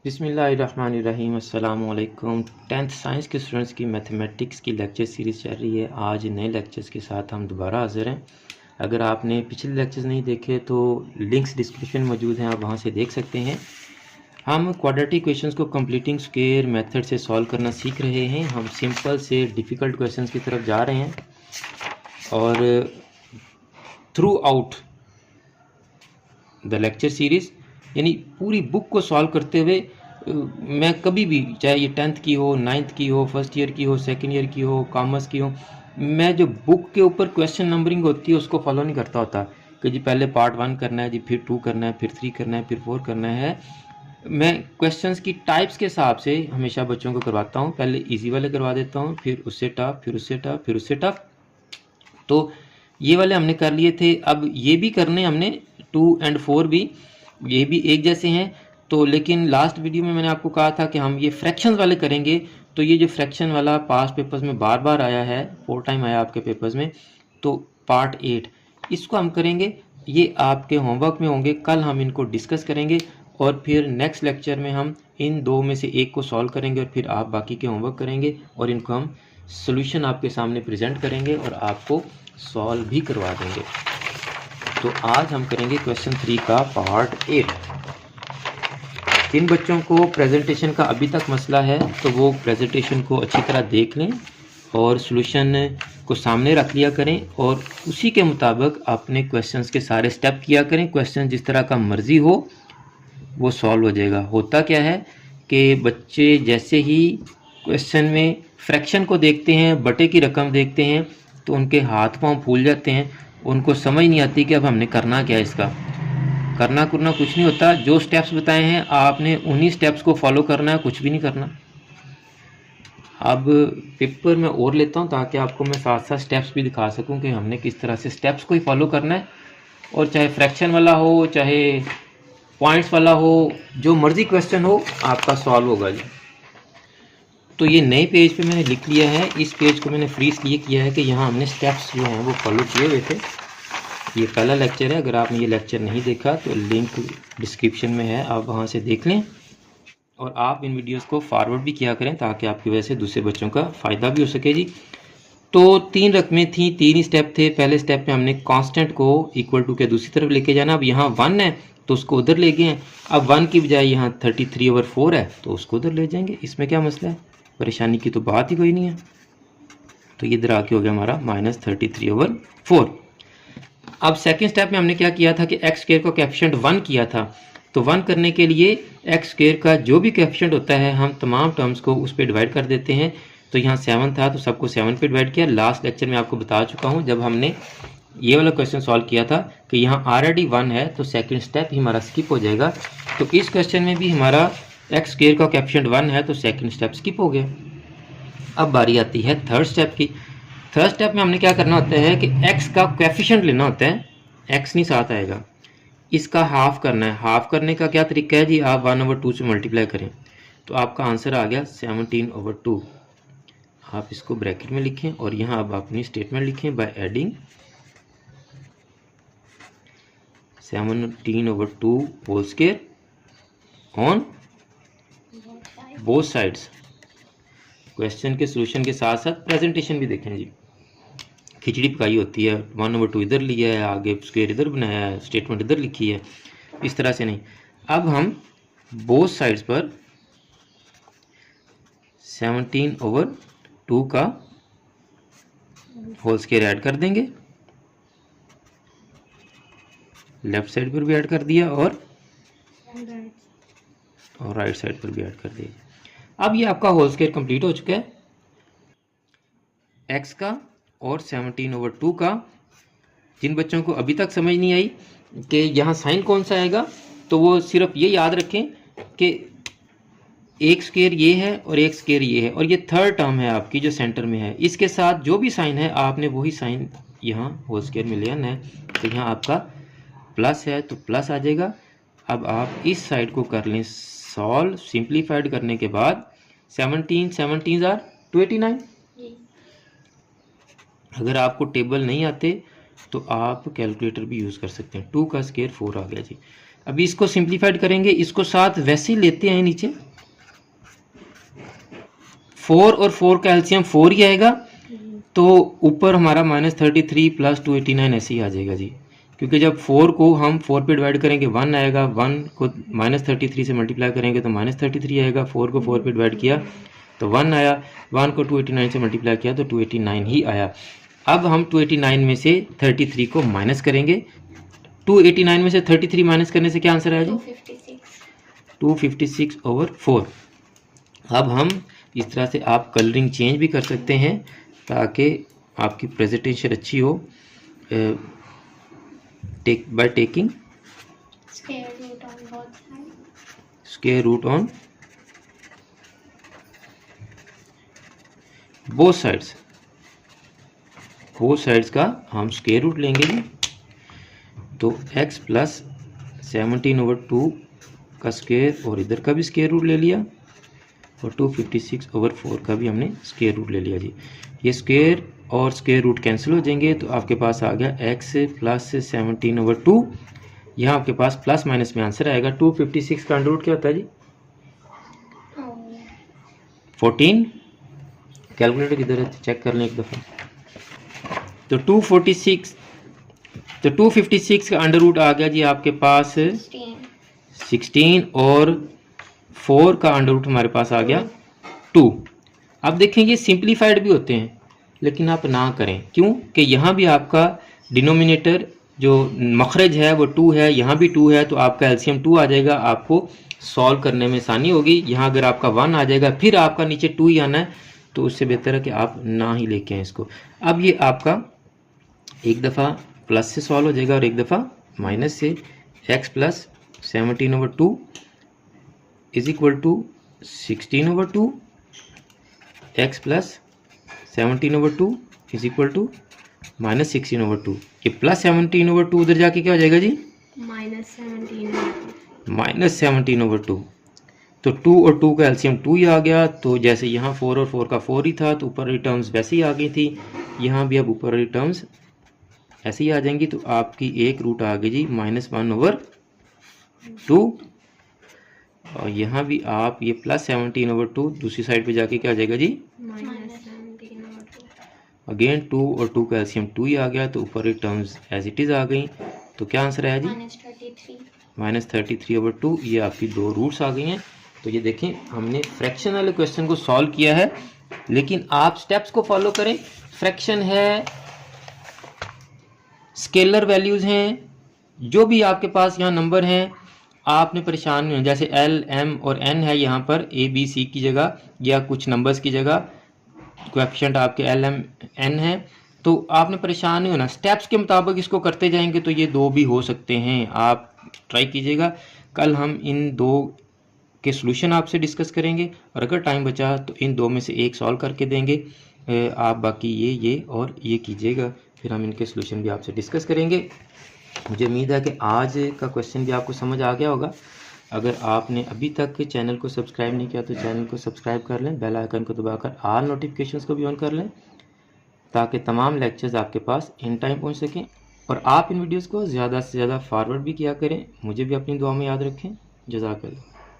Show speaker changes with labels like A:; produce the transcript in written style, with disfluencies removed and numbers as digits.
A: बिस्मिल्लाहिर्रहमानिर्रहीम अस्सलाम वालेकुम। 10th साइंस के स्टूडेंट्स की मैथमेटिक्स की लेक्चर सीरीज़ चल रही है। आज नए लेक्चर्स के साथ हम दोबारा हाज़िर हैं। अगर आपने पिछले लेक्चर्स नहीं देखे तो लिंक्स डिस्क्रिप्शन मौजूद हैं, आप वहां से देख सकते हैं। हम क्वाड्रेटिक क्वेश्चंस को कंप्लीटिंग स्क्वायर मेथड से सॉल्व करना सीख रहे हैं। हम सिंपल से डिफ़िकल्ट क्वेश्चंस की तरफ जा रहे हैं और through out the lecture series यानी पूरी बुक को सॉल्व करते हुए मैं कभी भी, चाहे ये 10th की हो, 9th की हो, फर्स्ट ईयर की हो, सेकंड ईयर की हो, कॉमर्स की हो, मैं जो बुक के ऊपर क्वेश्चन नंबरिंग होती है उसको फॉलो नहीं करता होता कि जी पहले पार्ट 1 करना है, जी फिर 2 करना है, फिर 3 करना है, फिर 4 करना है। मैं क्वेश्चंस की टाइप्स के हिसाब से हमेशा बच्चों को करवाता हूँ। पहले इजी वाले करवा देता हूँ, फिर उससे टफ, फिर उससे टफ, फिर उससे टफ। तो ये वाले हमने कर लिए थे। अब ये भी करने हमने 2 और 4 भी, ये भी एक जैसे हैं। तो लेकिन लास्ट वीडियो में मैंने आपको कहा था कि हम ये फ्रैक्शंस वाले करेंगे। तो ये जो फ्रैक्शन वाला पास पेपर्स में बार बार आया है, 4 टाइम आया आपके पेपर्स में, तो पार्ट 8 इसको हम करेंगे। ये आपके होमवर्क में होंगे, कल हम इनको डिस्कस करेंगे और फिर नेक्स्ट लेक्चर में हम इन दो में से एक को सॉल्व करेंगे और फिर आप बाकी के होमवर्क करेंगे और इनको हम सोल्यूशन आपके सामने प्रेजेंट करेंगे और आपको सॉल्व भी करवा देंगे। तो आज हम करेंगे क्वेश्चन 3 का पार्ट 8। जिन बच्चों को प्रेजेंटेशन का अभी तक मसला है तो वो प्रेजेंटेशन को अच्छी तरह देख लें और सॉल्यूशन को सामने रख लिया करें और उसी के मुताबिक अपने क्वेश्चंस के सारे स्टेप किया करें। क्वेश्चन जिस तरह का मर्जी हो वो सॉल्व हो जाएगा। होता क्या है कि बच्चे जैसे ही क्वेश्चन में फ्रैक्शन को देखते हैं, बटे की रकम देखते हैं, तो उनके हाथ पांव फूल जाते हैं। उनको समझ नहीं आती कि अब हमने करना क्या है। इसका करना कुछ नहीं होता। जो स्टेप्स बताए हैं आपने उन्हीं स्टेप्स को फॉलो करना है, कुछ भी नहीं करना। अब पेपर में और लेता हूं ताकि आपको मैं साथ साथ स्टेप्स भी दिखा सकूं कि हमने किस तरह से स्टेप्स को ही फॉलो करना है। और चाहे फ्रैक्शन वाला हो, चाहे पॉइंट्स वाला हो, जो मर्जी क्वेश्चन हो आपका सॉल्व होगा जी। तो ये नए पेज पे मैंने लिख लिया है। इस पेज को मैंने फ्री इसलिए किया है कि यहाँ हमने स्टेप्स जो हैं वो फॉलो किए हुए थे। ये पहला लेक्चर है। अगर आपने ये लेक्चर नहीं देखा तो लिंक डिस्क्रिप्शन में है, आप वहाँ से देख लें और आप इन वीडियोस को फॉरवर्ड भी किया करें ताकि आपकी वजह से दूसरे बच्चों का फ़ायदा भी हो सके जी। तो 3 रकमें थी, 3 ही स्टेप थे। पहले स्टेप में हमने कांस्टेंट को इक्वल टू के दूसरी तरफ लेके जाना। अब यहाँ 1 है तो उसको उधर ले गए हैं। अब 1 की बजाय यहाँ 33/4 है तो उसको उधर ले जाएंगे। इसमें क्या मसला है, परेशानी की तो बात ही कोई नहीं है। तो ये इधर आके हो गया हमारा -33/4। अब सेकंड स्टेप में हमने क्या किया था कि एक्स स्क्वायर का कोएफिशिएंट 1 किया था। तो 1 करने के लिए एक्स स्क्वायर का जो भी कोएफिशिएंट होता है हम तमाम टर्म्स को उस पर डिवाइड कर देते हैं। तो यहाँ 7 था तो सबको 7 पे डिवाइड किया। लास्ट लेक्चर में आपको बता चुका हूँ जब हमने ये वाला क्वेश्चन सॉल्व किया था कि यहाँ ऑलरेडी 1 है तो सेकंड स्टेप ही हमारा स्किप हो जाएगा। तो इस क्वेश्चन में भी हमारा एक्स स्क्वायर का कोएफिशिएंट 1 है तो सेकंड स्टेप स्किप हो गया। अब बारी आती है थर्ड स्टेप की। थर्ड स्टेप में हमने क्या करना होता है कि x का कोएफिशिएंट लेना होता है। x नहीं साथ आएगा, इसका हाफ करना है। हाफ करने का क्या तरीका है जी, आप 1/2 से मल्टीप्लाई करें तो आपका आंसर आ गया 17/2। आप इसको ब्रैकेट में लिखें और यहाँ अब अपनी स्टेटमेंट लिखें by adding 17/2 whole square on both sides. Question के सॉल्यूशन के साथ साथ प्रेजेंटेशन भी देखें जी। खिचड़ी पकाई होती है, 1/2 इधर लिया है, आगे स्क्वायर इधर बनाया है, स्टेटमेंट इधर लिखी है, इस तरह से नहीं। अब हम बोथ साइड्स पर 17/2 का होल स्क्वायर ऐड कर देंगे। लेफ्ट साइड पर भी ऐड कर दिया और राइट साइड पर भी ऐड कर दिया। अब ये आपका होल स्क्वायर कंप्लीट हो चुका है एक्स का और 17/2 का। जिन बच्चों को अभी तक समझ नहीं आई कि यहाँ साइन कौन सा आएगा तो वो सिर्फ ये याद रखें कि एक स्क्वायर ये है और एक स्क्वायर ये है और ये थर्ड टर्म है आपकी जो सेंटर में है, इसके साथ जो भी साइन है आपने वही साइन यहाँ होल स्क्वायर में ले आना है। तो यहाँ आपका प्लस है तो प्लस आ जाएगा। अब आप इस साइड को कर लें सॉल्व। सिंप्लीफाइड करने के बाद 17 आर 29। अगर आपको टेबल नहीं आते तो आप कैलकुलेटर भी यूज़ कर सकते हैं। 2 का स्क्वायर 4 आ गया जी। अभी इसको सिंप्लीफाइड करेंगे, इसको साथ वैसे ही लेते हैं नीचे, 4 और 4 का एलसीएम 4 ही आएगा, तो ऊपर हमारा -33 प्लस 289 ऐसे ही आ जाएगा जी, क्योंकि जब 4 को हम 4 पे डिवाइड करेंगे 1 आएगा, 1 को -33 से मल्टीप्लाई करेंगे तो -33 आएगा, 4 को 4 पे डिवाइड किया तो 1 आया, 1 को 289 से मल्टीप्लाई किया तो 289 ही आया। अब हम 289 में से 33 को माइनस करेंगे, 289 में से 33 माइनस करने से क्या आंसर आया जी? 256/4। अब हम इस तरह से आप कलरिंग चेंज भी कर सकते हैं ताकि आपकी प्रेजेंटेशन अच्छी हो, by taking square root on both sides. Both sides का हम स्क्वायर रूट लेंगे जी, तो x प्लस 17/2 का स्क्वायर और इधर का भी स्क्वायर रूट ले लिया, और 256/4 का भी हमने स्क्वायर रूट ले लिया जी। ये स्क्वायर और स्क्वायर रूट कैंसिल हो जाएंगे, तो आपके पास आ गया x प्लस 17/2। यहाँ आपके पास प्लस माइनस में आंसर आएगा। 256 का अंडर रूट क्या होता है जी? 14। कैलकुलेटर किधर है, चेक कर लें एक दफ़ा। तो 256 का अंडर रूट आ गया जी आपके पास 16, और 4 का अंडर रूट हमारे पास आ गया 2। अब देखें ये सिंप्लीफाइड भी होते हैं, लेकिन आप ना करें, क्यों कि यहाँ भी आपका डिनोमिनेटर जो मखरज है वो 2 है, यहाँ भी 2 है, तो आपका एलसीएम 2 आ जाएगा, आपको सॉल्व करने में आसानी होगी। यहाँ अगर आपका 1 आ जाएगा फिर आपका नीचे 2 ही आना है, तो उससे बेहतर है कि आप ना ही लेके आए इसको। अब ये आपका एक दफ़ा प्लस से सॉल्व हो जाएगा और एक दफ़ा माइनस से। x plus 17/2 is equal to 16/2, x plus 17/2 is equal to -16/2। ये प्लस 17/2 उधर जाके क्या हो जाएगा जी? -17/2। तो 2 और 2 का एलसीएम 2 ही आ गया, तो जैसे यहाँ 4 और 4 का 4 ही था, तो ऊपर वाली टर्म्स वैसे ही आ गई थी, यहाँ भी अब ऊपर वाली टर्म्स ऐसे ही आ जाएंगी। तो आपकी एक रूट आ गई जी -1/2, और यहाँ भी आप ये प्लस 17/2 दूसरी साइड पे जाके क्या आ जाएगा जी? अगेन 2 और 2 का एलसीएम 2 ही आ गया, तो ऊपर वाली टर्म्स एज इट इज़ आ गई। तो क्या आंसर आया जी? -33/2। ये आपकी दो रूट्स आ गई हैं। तो ये देखें, हमने फ्रैक्शन वाले क्वेश्चन को सॉल्व किया है, लेकिन आप स्टेप्स को फॉलो करें। फ्रैक्शन है, स्केलर वैल्यूज़ हैं, जो भी आपके पास यहाँ नंबर हैं, आपने परेशान नहीं होना। जैसे L, M और N है यहाँ पर A, B, C की जगह या कुछ नंबर्स की जगह कोएफिशिएंट आपके L, M, N है, तो आपने परेशान नहीं होना। स्टेप्स के मुताबिक इसको करते जाएंगे तो ये दो भी हो सकते हैं। आप ट्राई कीजिएगा। कल हम इन दो के सॉल्यूशन आपसे डिस्कस करेंगे, और अगर टाइम बचा तो इन दो में से एक सॉल्व करके देंगे। आप बाकी ये और ये कीजिएगा, फिर हम इनके सॉल्यूशन भी आपसे डिस्कस करेंगे। मुझे उम्मीद है कि आज का क्वेश्चन भी आपको समझ आ गया होगा। अगर आपने अभी तक चैनल को सब्सक्राइब नहीं किया तो चैनल को सब्सक्राइब कर लें, बेल आइकन को दबाकर ऑल नोटिफिकेशंस को भी ऑन कर लें, ताकि तमाम लेक्चर्स आपके पास इन टाइम पहुंच सकें। और आप इन वीडियोस को ज़्यादा से ज़्यादा फॉरवर्ड भी किया करें। मुझे भी अपनी दुआ में याद रखें। जज़ाकल्लाह।